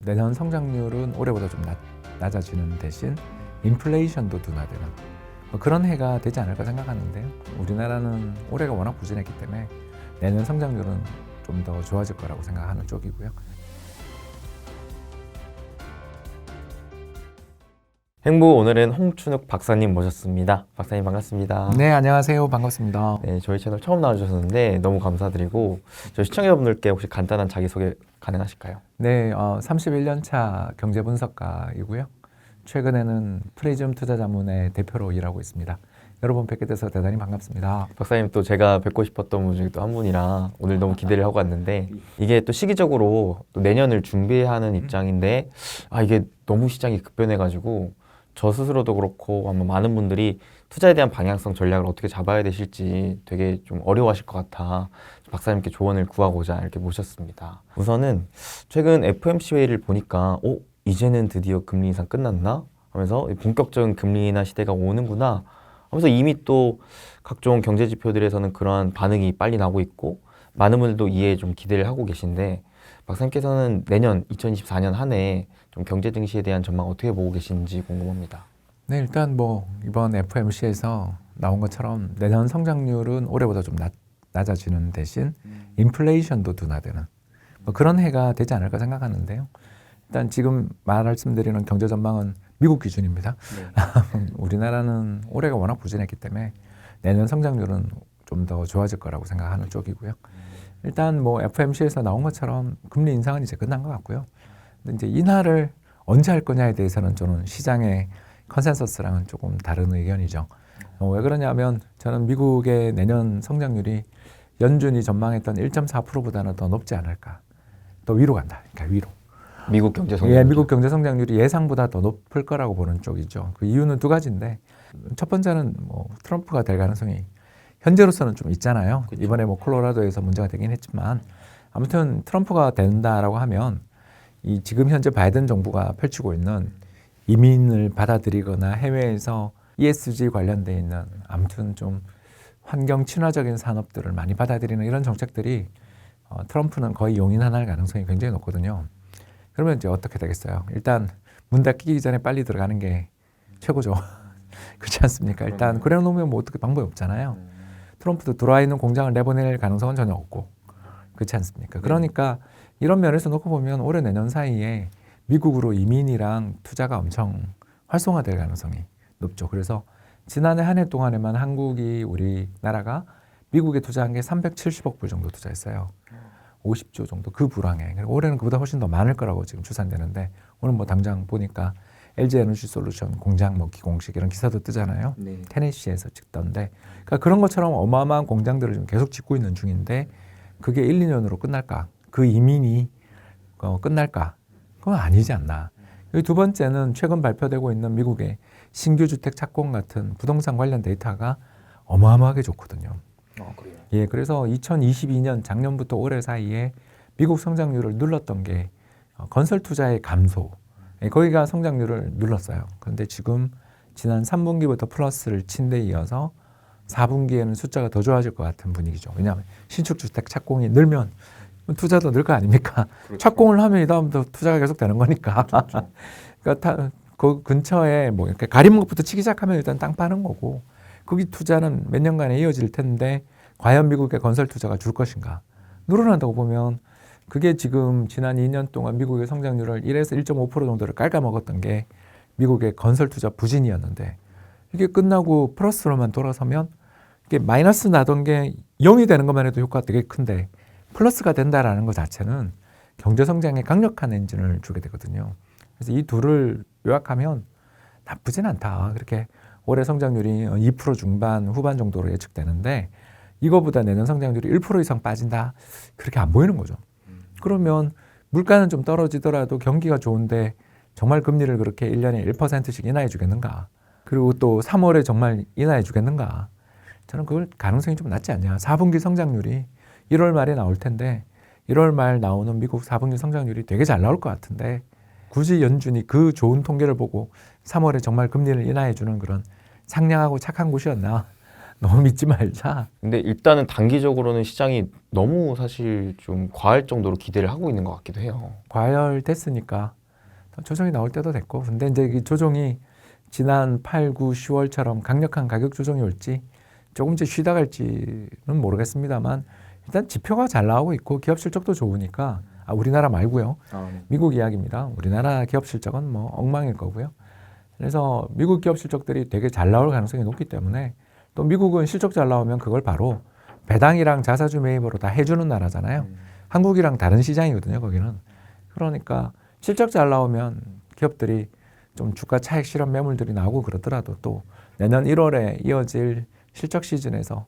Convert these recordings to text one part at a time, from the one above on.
내년 성장률은 올해보다 좀 낮아지는 대신 인플레이션도 둔화되는 그런 해가 되지 않을까 생각하는데요. 우리나라는 올해가 워낙 부진했기 때문에 내년 성장률은 좀 더 좋아질 거라고 생각하는 쪽이고요. 행보 오늘은 홍춘욱 박사님 모셨습니다. 박사님 반갑습니다. 네, 안녕하세요. 반갑습니다. 네, 저희 채널 처음 나와주셨는데 너무 감사드리고 저희 시청자분들께 혹시 간단한 자기소개 가능하실까요? 네, 31년 차 경제분석가이고요. 최근에는 프리즘 투자자문의 대표로 일하고 있습니다. 여러분 뵙게 돼서 대단히 반갑습니다. 박사님 또 제가 뵙고 싶었던 분 중에 또 한 분이라 오늘 너무 기대를 하고 왔는데 이게 또 시기적으로 또 내년을 준비하는 입장인데 이게 너무 시장이 급변해가지고 저 스스로도 그렇고 아마 많은 분들이 투자에 대한 방향성 전략을 어떻게 잡아야 되실지 되게 좀 어려워하실 것 같아 박사님께 조언을 구하고자 이렇게 모셨습니다. 우선은 최근 FOMC 회의를 보니까 이제는 드디어 금리 인상 끝났나? 하면서 본격적인 금리 인하 시대가 오는구나 하면서 이미 또 각종 경제 지표들에서는 그러한 반응이 빨리 나오고 있고 많은 분들도 이에 좀 기대를 하고 계신데 박사님께서는 내년 2024년 한 해 좀 경제 증시에 대한 전망 어떻게 보고 계신지 궁금합니다. 네, 일단 이번 FOMC에서 나온 것처럼 내년 성장률은 올해보다 좀 낮아지는 대신 인플레이션도 둔화되는 그런 해가 되지 않을까 생각하는데요. 일단 지금 말씀드리는 경제 전망은 미국 기준입니다. 네. 우리나라는 올해가 워낙 부진했기 때문에 내년 성장률은 좀 더 좋아질 거라고 생각하는 쪽이고요. 일단 FOMC에서 나온 것처럼 금리 인상은 이제 끝난 것 같고요. 근데 이제 인하를 언제 할 거냐에 대해서는 저는 시장의 컨센서스랑은 조금 다른 의견이죠. 왜 그러냐면 저는 미국의 내년 성장률이 연준이 전망했던 1.4%보다는 더 높지 않을까. 더 위로 간다. 그러니까 위로. 미국 경제 성장률. 예, 미국 경제 성장률이 예상보다 더 높을 거라고 보는 쪽이죠. 그 이유는 두 가지인데 첫 번째는 트럼프가 될 가능성이 현재로서는 좀 있잖아요. 그렇죠. 이번에 콜로라도에서 문제가 되긴 했지만 아무튼 트럼프가 된다라고 하면 이 지금 현재 바이든 정부가 펼치고 있는 이민을 받아들이거나 해외에서 ESG 관련돼 있는 아무튼 좀 환경 친화적인 산업들을 많이 받아들이는 이런 정책들이 트럼프는 거의 용인할 가능성이 굉장히 높거든요. 그러면 이제 어떻게 되겠어요? 일단 문 닫히기 전에 빨리 들어가는 게 최고죠. 그렇지 않습니까? 일단 그래 놓으면 어떻게 방법이 없잖아요. 트럼프도 들어와 있는 공장을 내보낼 가능성은 전혀 없고 그렇지 않습니까? 그러니까 이런 면에서 놓고 보면 올해 내년 사이에 미국으로 이민이랑 투자가 엄청 활성화될 가능성이 높죠. 그래서 지난해 한 해 동안에만 한국이 우리나라가 미국에 투자한 게 370억 불 정도 투자했어요. 50조 정도 그 불황에. 그리고 올해는 그보다 훨씬 더 많을 거라고 지금 추산되는데 오늘 당장 보니까 LG 에너지 솔루션 공장 기공식 이런 기사도 뜨잖아요. 네. 테네시에서 찍던데 그러니까 그런 것처럼 어마어마한 공장들을 지금 계속 짓고 있는 중인데 그게 1, 2년으로 끝날까? 그 이민이 끝날까? 그건 아니지 않나. 두 번째는 최근 발표되고 있는 미국의 신규 주택 착공 같은 부동산 관련 데이터가 어마어마하게 좋거든요. 그래요? 예, 그래서 2022년 작년부터 올해 사이에 미국 성장률을 눌렀던 게 건설 투자의 감소. 거기가 성장률을 눌렀어요. 그런데 지금 지난 3분기부터 플러스를 친 데 이어서 4분기에는 숫자가 더 좋아질 것 같은 분위기죠. 왜냐하면 신축 주택 착공이 늘면 투자도 늘 거 아닙니까? 그렇죠. 착공을 하면 이 다음부터 투자가 계속 되는 거니까. 그렇죠. 그러니까 그 근처에 이렇게 가리는 것부터 치기 시작하면 일단 땅 파는 거고 거기 투자는 몇 년간에 이어질 텐데 과연 미국의 건설 투자가 줄 것인가? 늘어난다고 보면 그게 지금 지난 2년 동안 미국의 성장률을 1에서 1.5% 정도를 깔아먹었던 게 미국의 건설 투자 부진이었는데 이게 끝나고 플러스로만 돌아서면 이게 마이너스 나던 게 0이 되는 것만 해도 효과가 되게 큰데 플러스가 된다라는 것 자체는 경제 성장에 강력한 엔진을 주게 되거든요. 그래서 이 둘을 요약하면 나쁘진 않다. 그렇게 올해 성장률이 2% 중반 후반 정도로 예측되는데 이거보다 내년 성장률이 1% 이상 빠진다. 그렇게 안 보이는 거죠. 그러면 물가는 좀 떨어지더라도 경기가 좋은데 정말 금리를 그렇게 1년에 1%씩 인하해 주겠는가? 그리고 또 3월에 정말 인하해 주겠는가? 저는 그걸 가능성이 좀 낮지 않냐. 4분기 성장률이 1월 말에 나올 텐데 1월 말 나오는 미국 4분기 성장률이 되게 잘 나올 것 같은데 굳이 연준이 그 좋은 통계를 보고 3월에 정말 금리를 인하해 주는 그런 상냥하고 착한 곳이었나? 너무 믿지 말자. 근데 일단은 단기적으로는 시장이 너무 사실 좀 과할 정도로 기대를 하고 있는 것 같기도 해요. 과열됐으니까 조정이 나올 때도 됐고, 근데 이제 이 조정이 지난 8, 9, 10월처럼 강력한 가격 조정이 올지 조금씩 쉬다 갈지는 모르겠습니다만 일단 지표가 잘 나오고 있고 기업 실적도 좋으니까 우리나라 말고요. 미국 이야기입니다. 우리나라 기업 실적은 뭐 엉망일 거고요. 그래서 미국 기업 실적들이 되게 잘 나올 가능성이 높기 때문에 또 미국은 실적 잘 나오면 그걸 바로 배당이랑 자사주 매입으로 다 해주는 나라잖아요. 한국이랑 다른 시장이거든요, 거기는. 그러니까 실적 잘 나오면 기업들이 좀 주가 차익 실현 매물들이 나오고 그러더라도 또 내년 1월에 이어질 실적 시즌에서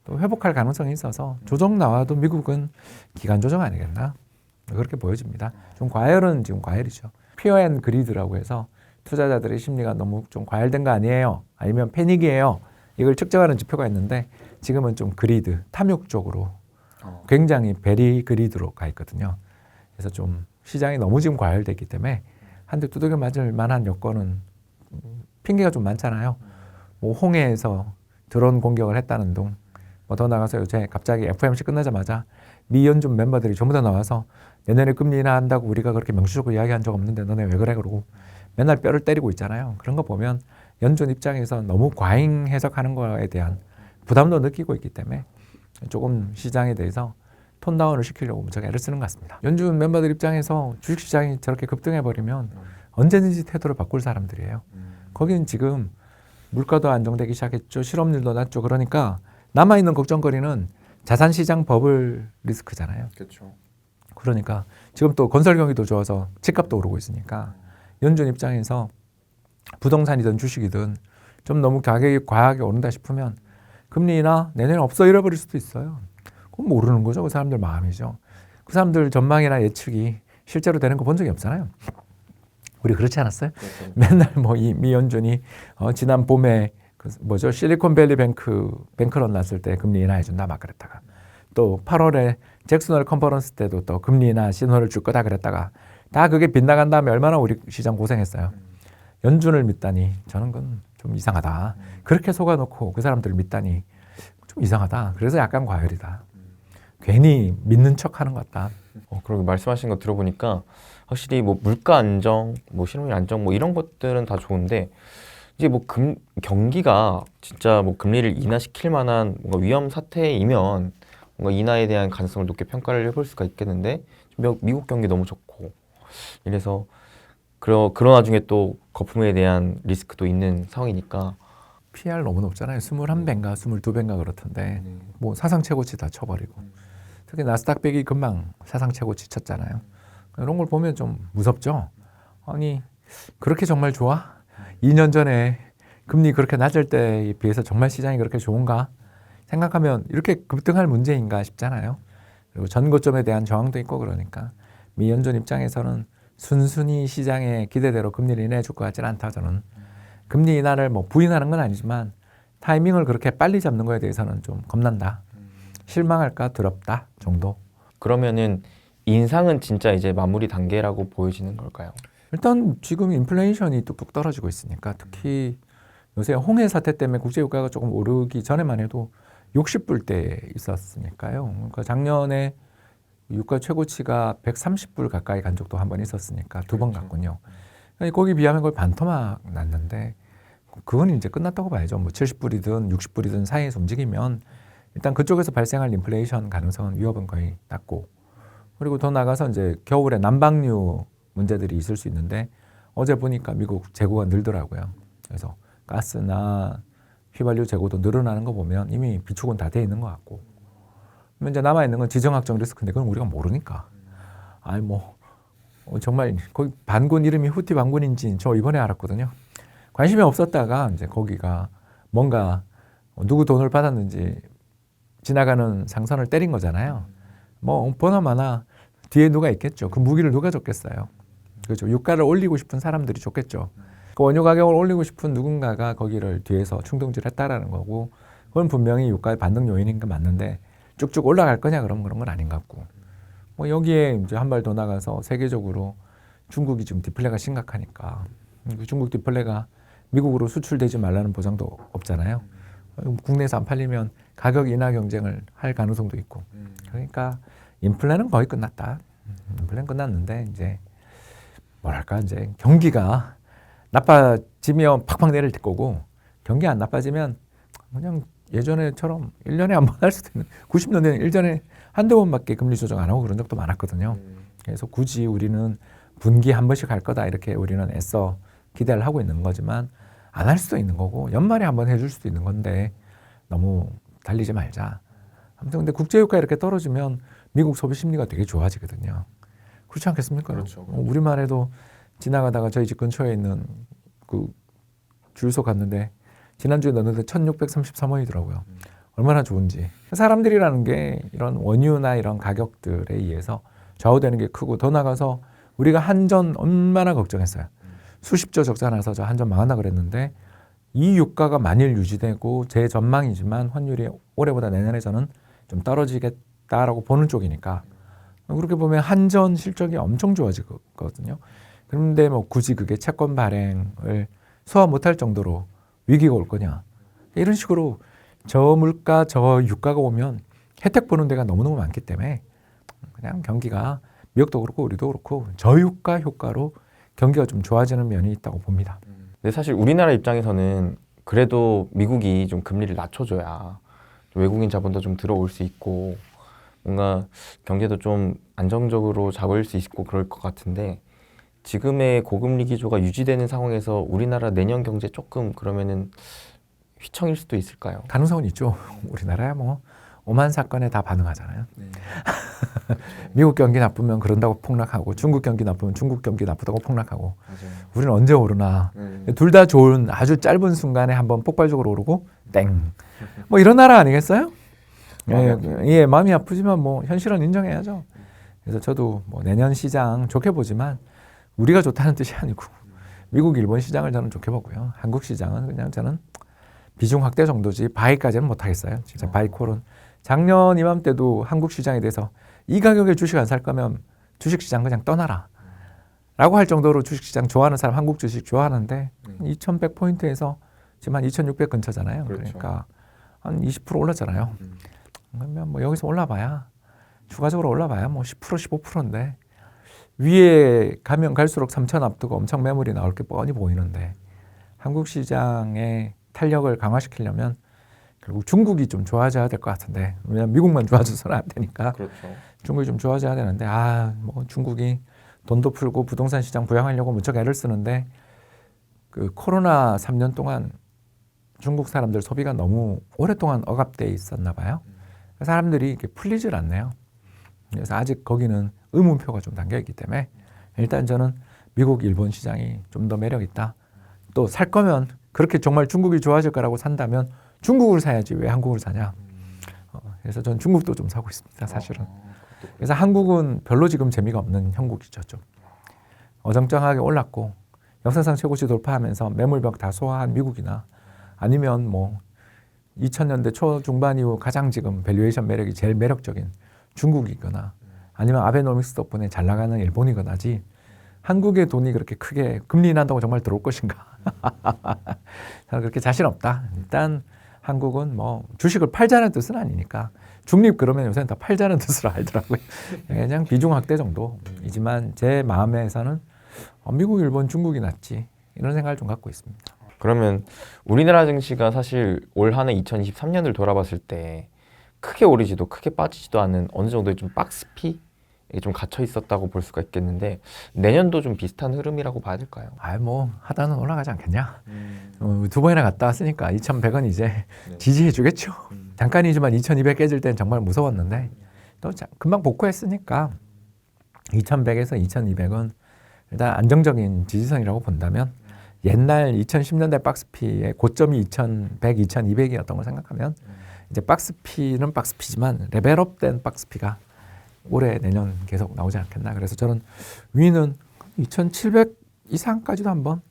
또 회복할 가능성이 있어서 조정 나와도 미국은 기간 조정 아니겠나? 그렇게 보여집니다. 좀 과열은 지금 과열이죠. 피어 앤 그리드라고 해서 투자자들의 심리가 너무 좀 과열된 거 아니에요? 아니면 패닉이에요? 이걸 측정하는 지표가 있는데 지금은 좀 그리드, 탐욕 쪽으로 굉장히 베리 그리드로 가 있거든요. 그래서 좀 시장이 너무 지금 과열됐기 때문에 한 대 두들겨 맞을 만한 여건은 핑계가 좀 많잖아요. 뭐 홍해에서 드론 공격을 했다는 둥, 뭐 더 나가서 요새 갑자기 FOMC 끝나자마자 미 연준 멤버들이 전부 다 나와서 내년에 금리 인하한다고 우리가 그렇게 명시적으로 이야기한 적 없는데 너네 왜 그래 그러고 맨날 뼈를 때리고 있잖아요. 그런 거 보면 연준 입장에서 너무 과잉 해석하는 거에 대한 부담도 느끼고 있기 때문에 조금 시장에 대해서 톤다운을 시키려고 무척 애를 쓰는 것 같습니다. 연준 멤버들 입장에서 주식시장이 저렇게 급등해버리면 언제든지 태도를 바꿀 사람들이에요. 거기는 지금 물가도 안정되기 시작했죠. 실업률도 낮죠. 그러니까 남아있는 걱정거리는 자산시장 버블 리스크잖아요. 그렇죠. 그러니까 지금 또 건설 경기도 좋아서 집값도 오르고 있으니까 연준 입장에서 부동산이든 주식이든 좀 너무 가격이 과하게 오른다 싶으면 금리 인하 내년에 없어 잃어버릴 수도 있어요. 그건 모르는 거죠. 그 사람들 마음이죠. 그 사람들 전망이나 예측이 실제로 되는 거 본 적이 없잖아요. 우리 그렇지 않았어요? 그렇죠. 맨날 뭐 이 미 연준이 지난 봄에 그 뭐죠 실리콘밸리 뱅크런 났을 때 금리 인하해준다 막 그랬다가 또 8월에 잭슨홀 컨퍼런스 때도 또 금리 인하 신호를 줄 거다 그랬다가 다 그게 빗나간 다음에 얼마나 우리 시장 고생했어요. 연준을 믿다니 저는 그건 좀 이상하다. 그렇게 속아놓고 그 사람들을 믿다니 좀 이상하다. 그래서 약간 과열이다. 괜히 믿는 척하는 것 같다. 그리고 말씀하신 거 들어보니까 확실히 뭐 물가 안정, 뭐 실업률 안정 뭐 이런 것들은 다 좋은데 이제 뭐 경기가 진짜 뭐 금리를 인하시킬 만한 뭔가 위험 사태이면 뭔가 인하에 대한 가능성을 높게 평가를 해볼 수가 있겠는데 미국 경기 너무 좋고 이래서 그런 와중에 또 거품에 대한 리스크도 있는 상황이니까 PR 너무 높잖아요. 21배인가 22배인가 그렇던데 뭐 사상 최고치 다 쳐버리고 특히 나스닥 100이 금방 사상 최고치 쳤잖아요. 이런 걸 보면 좀 무섭죠. 아니 그렇게 정말 좋아? 2년 전에 금리 그렇게 낮을 때에 비해서 정말 시장이 그렇게 좋은가? 생각하면 이렇게 급등할 문제인가 싶잖아요. 그리고 전고점에 대한 저항도 있고 그러니까 미 연준 입장에서는 순순히 시장의 기대대로 금리를 인하해 줄 것 같지는 않다. 저는 금리 인하를 뭐 부인하는 건 아니지만 타이밍을 그렇게 빨리 잡는 거에 대해서는 좀 겁난다. 실망할까 두렵다 정도. 그러면은 인상은 진짜 이제 마무리 단계라고 보여지는 걸까요? 일단 지금 인플레이션이 뚝뚝 떨어지고 있으니까 특히 요새 홍해 사태 때문에 국제유가가 조금 오르기 전에만 해도 60불대에 있었으니까요. 그러니까 작년에 유가 최고치가 130불 가까이 간 적도 한 번 있었으니까 두 번 갔군요. 거기 비하면 거의 반토막 났는데 그건 이제 끝났다고 봐야죠. 뭐 70불이든 60불이든 사이에서 움직이면 일단 그쪽에서 발생할 인플레이션 가능성은 위협은 거의 낮고 그리고 더 나가서 이제 겨울에 난방류 문제들이 있을 수 있는데 어제 보니까 미국 재고가 늘더라고요. 그래서 가스나 휘발유 재고도 늘어나는 거 보면 이미 비축은 다 돼 있는 것 같고 그러면 이제 남아있는 건 지정학적 리스크인데 그건 우리가 모르니까 아니 뭐 정말 거기 반군 이름이 후티 반군인지 저 이번에 알았거든요. 관심이 없었다가 이제 거기가 뭔가 누구 돈을 받았는지 지나가는 상선을 때린 거잖아요. 뭐 보나마나 뒤에 누가 있겠죠. 그 무기를 누가 줬겠어요. 그렇죠. 유가를 올리고 싶은 사람들이 줬겠죠. 그 원유 가격을 올리고 싶은 누군가가 거기를 뒤에서 충동질했다라는 거고 그건 분명히 유가의 반등 요인인 건 맞는데 쭉쭉 올라갈 거냐 그러면 그런 건 아닌 것 같고 뭐 여기에 이제 한 발 더 나가서 세계적으로 중국이 지금 디플레가 심각하니까 중국 디플레가 미국으로 수출되지 말라는 보장도 없잖아요. 국내에서 안 팔리면 가격 인하 경쟁을 할 가능성도 있고 그러니까 인플레는 거의 끝났다. 인플레는 끝났는데 이제 뭐랄까 이제 경기가 나빠지면 팍팍 내릴 거고 경기 안 나빠지면 그냥 예전에처럼 1년에 한 번 할 수도 있는 90년대는 1년에 한두 번밖에 금리 조정 안 하고 그런 적도 많았거든요. 그래서 굳이 우리는 분기 한 번씩 할 거다 이렇게 우리는 애써 기대를 하고 있는 거지만 안 할 수도 있는 거고 연말에 한 번 해줄 수도 있는 건데 너무 달리지 말자. 아무튼 근데 국제유가 이렇게 떨어지면 미국 소비 심리가 되게 좋아지거든요. 그렇지 않겠습니까? 그렇죠. 우리만 해도 지나가다가 저희 집 근처에 있는 그 주유소 갔는데 지난주에 넣었는데 1633원이더라고요. 얼마나 좋은지. 사람들이라는 게 이런 원유나 이런 가격들에 의해서 좌우되는 게 크고 더 나가서 우리가 한전 얼마나 걱정했어요. 수십조 적자 나서 저 한전 망한다 그랬는데 이 유가가 만일 유지되고 제 전망이지만 환율이 올해보다 내년에 저는 좀 떨어지겠다라고 보는 쪽이니까 그렇게 보면 한전 실적이 엄청 좋아지거든요. 그런데 뭐 굳이 그게 채권 발행을 소화 못할 정도로 위기가 올 거냐. 이런 식으로 저 물가, 저 유가가 오면 혜택 보는 데가 너무너무 많기 때문에 그냥 경기가 미국도 그렇고 우리도 그렇고 저유가 효과로 경기가 좀 좋아지는 면이 있다고 봅니다. 근데 사실 우리나라 입장에서는 그래도 미국이 좀 금리를 낮춰줘야 좀 외국인 자본도 좀 들어올 수 있고 뭔가 경제도 좀 안정적으로 잡을 수 있고 그럴 것 같은데 지금의 고금리 기조가 유지되는 상황에서 우리나라 내년 경제 조금 그러면은 휘청일 수도 있을까요? 가능성은 있죠. 우리나라야 뭐 오만 사건에 다 반응하잖아요. 미국 경기 나쁘면 그런다고 폭락하고 중국 경기 나쁘면 중국 경기 나쁘다고 폭락하고 맞아요. 우리는 언제 오르나. 둘 다 좋은 아주 짧은 순간에 한번 폭발적으로 오르고 땡. 뭐 이런 나라 아니겠어요? 예, 마음이 아프지만 뭐 현실은 인정해야죠. 그래서 저도 뭐 내년 시장 좋게 보지만 우리가 좋다는 뜻이 아니고 미국, 일본 시장을 저는 좋게 보고요. 한국 시장은 그냥 저는 비중 확대 정도지 바이까지는 못하겠어요. 진짜 바이콜은 작년 이맘때도 한국 시장에 대해서 이 가격에 주식 안 살 거면 주식 시장 그냥 떠나라 라고 할 정도로 주식 시장 좋아하는 사람 한국 주식 좋아하는데 2100포인트에서 지금 한 2600 근처잖아요. 그렇죠. 그러니까 한 20% 올랐잖아요. 그러면 뭐 여기서 올라봐야 추가적으로 올라봐야 뭐 10% 15%인데 위에 가면 갈수록 3천 앞두고 엄청 매물이 나올 게 뻔히 보이는데 한국 시장의 탄력을 강화시키려면 결국 중국이 좀 좋아져야 될 것 같은데 왜냐면 미국만 좋아져서는 안 되니까 그렇죠. 중국이 좀 좋아져야 되는데 뭐 중국이 돈도 풀고 부동산 시장 부양하려고 무척 애를 쓰는데 그 코로나 3년 동안 중국 사람들 소비가 너무 오랫동안 억압돼 있었나 봐요. 사람들이 이렇게 풀리질 않네요. 그래서 아직 거기는 의문표가 좀 담겨 있기 때문에 일단 저는 미국, 일본 시장이 좀 더 매력 있다. 또 살 거면 그렇게 정말 중국이 좋아질 거라고 산다면 중국을 사야지 왜 한국을 사냐. 그래서 전 중국도 좀 사고 있습니다. 사실은. 그래서 한국은 별로 지금 재미가 없는 형국이죠. 좀 어정쩡하게 올랐고 역사상 최고치 돌파하면서 매물벽 다 소화한 미국이나 아니면 뭐 2000년대 초중반 이후 가장 지금 밸류에이션 매력이 제일 매력적인 중국이거나 아니면 아베노믹스 덕분에 잘 나가는 일본이거나지 한국의 돈이 그렇게 크게 금리 인한다고 정말 들어올 것인가. 저는 그렇게 자신 없다. 일단 한국은 뭐 주식을 팔자는 뜻은 아니니까 중립 그러면 요새는 다 팔자는 뜻으로 알더라고요. 그냥 비중 확대 정도이지만 제 마음에서는 미국, 일본, 중국이 낫지 이런 생각을 좀 갖고 있습니다. 그러면 우리나라 증시가 사실 올 한 해 2023년을 돌아봤을 때 크게 오르지도 크게 빠지지도 않은 어느 정도의 좀 박스피에 좀 갇혀 있었다고 볼 수가 있겠는데 내년도 좀 비슷한 흐름이라고 봐야 될까요? 뭐 하다는 올라가지 않겠냐. 두 번이나 갔다 왔으니까 2100은 이제 지지해 주겠죠. 잠깐이지만 2200 깨질 땐 정말 무서웠는데 또 금방 복구했으니까 2100에서 2200은 일단 안정적인 지지선이라고 본다면 옛날 2010년대 박스피의 고점이 2100, 2200이었던 걸 생각하면 이제 박스피는 박스피지만 레벨업된 박스피가 올해 내년 계속 나오지 않겠나. 그래서 저는 위는 2700 이상까지도 한번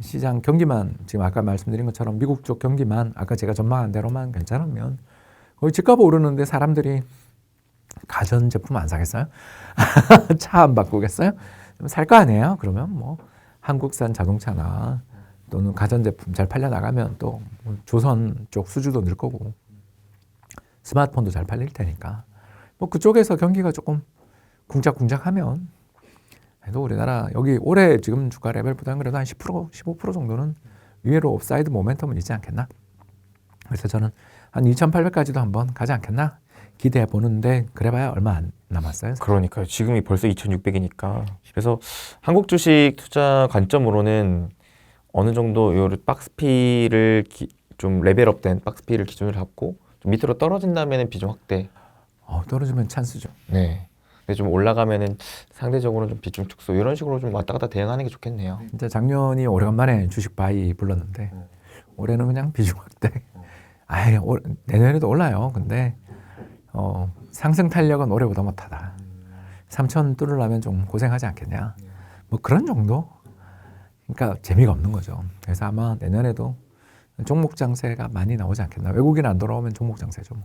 시장 경기만 지금 아까 말씀드린 것처럼 미국 쪽 경기만 아까 제가 전망한 대로만 괜찮으면 거의 집값 오르는데 사람들이 가전제품 안 사겠어요? 차 안 바꾸겠어요? 살 거 아니에요? 그러면 뭐 한국산 자동차나 또는 가전제품 잘 팔려 나가면 또 조선 쪽 수주도 늘 거고 스마트폰도 잘 팔릴 테니까 뭐 그쪽에서 경기가 조금 궁작궁작하면 그래도 우리나라 여기 올해 지금 주가 레벨보다는 그래도 한 10%, 15% 정도는 위로 업사이드 모멘텀은 있지 않겠나? 그래서 저는 한 2,800까지도 한번 가지 않겠나? 기대해 보는데 그래봐야 얼마 안 남았어요. 그러니까요. 지금이 벌써 2,600이니까. 그래서 한국 주식 투자 관점으로는 어느 정도 요 박스피를 좀 레벨업된 박스피를 기준으로 잡고 좀 밑으로 떨어진다면은 비중 확대. 떨어지면 찬스죠. 네. 근데 좀 올라가면은 상대적으로 좀 비중 축소 이런 식으로 좀 왔다 갔다 대응하는 게 좋겠네요. 진짜 작년이 오래간만에 주식 바이 불렀는데 올해는 그냥 비중 확대. 내년에도 올라요. 근데 상승 탄력은 올해보다 못하다. 3천 뚫으려면 좀 고생하지 않겠냐. 뭐 그런 정도? 그러니까 재미가 없는 거죠. 그래서 아마 내년에도 종목 장세가 많이 나오지 않겠나. 외국인 안 돌아오면 종목 장세죠. 뭐.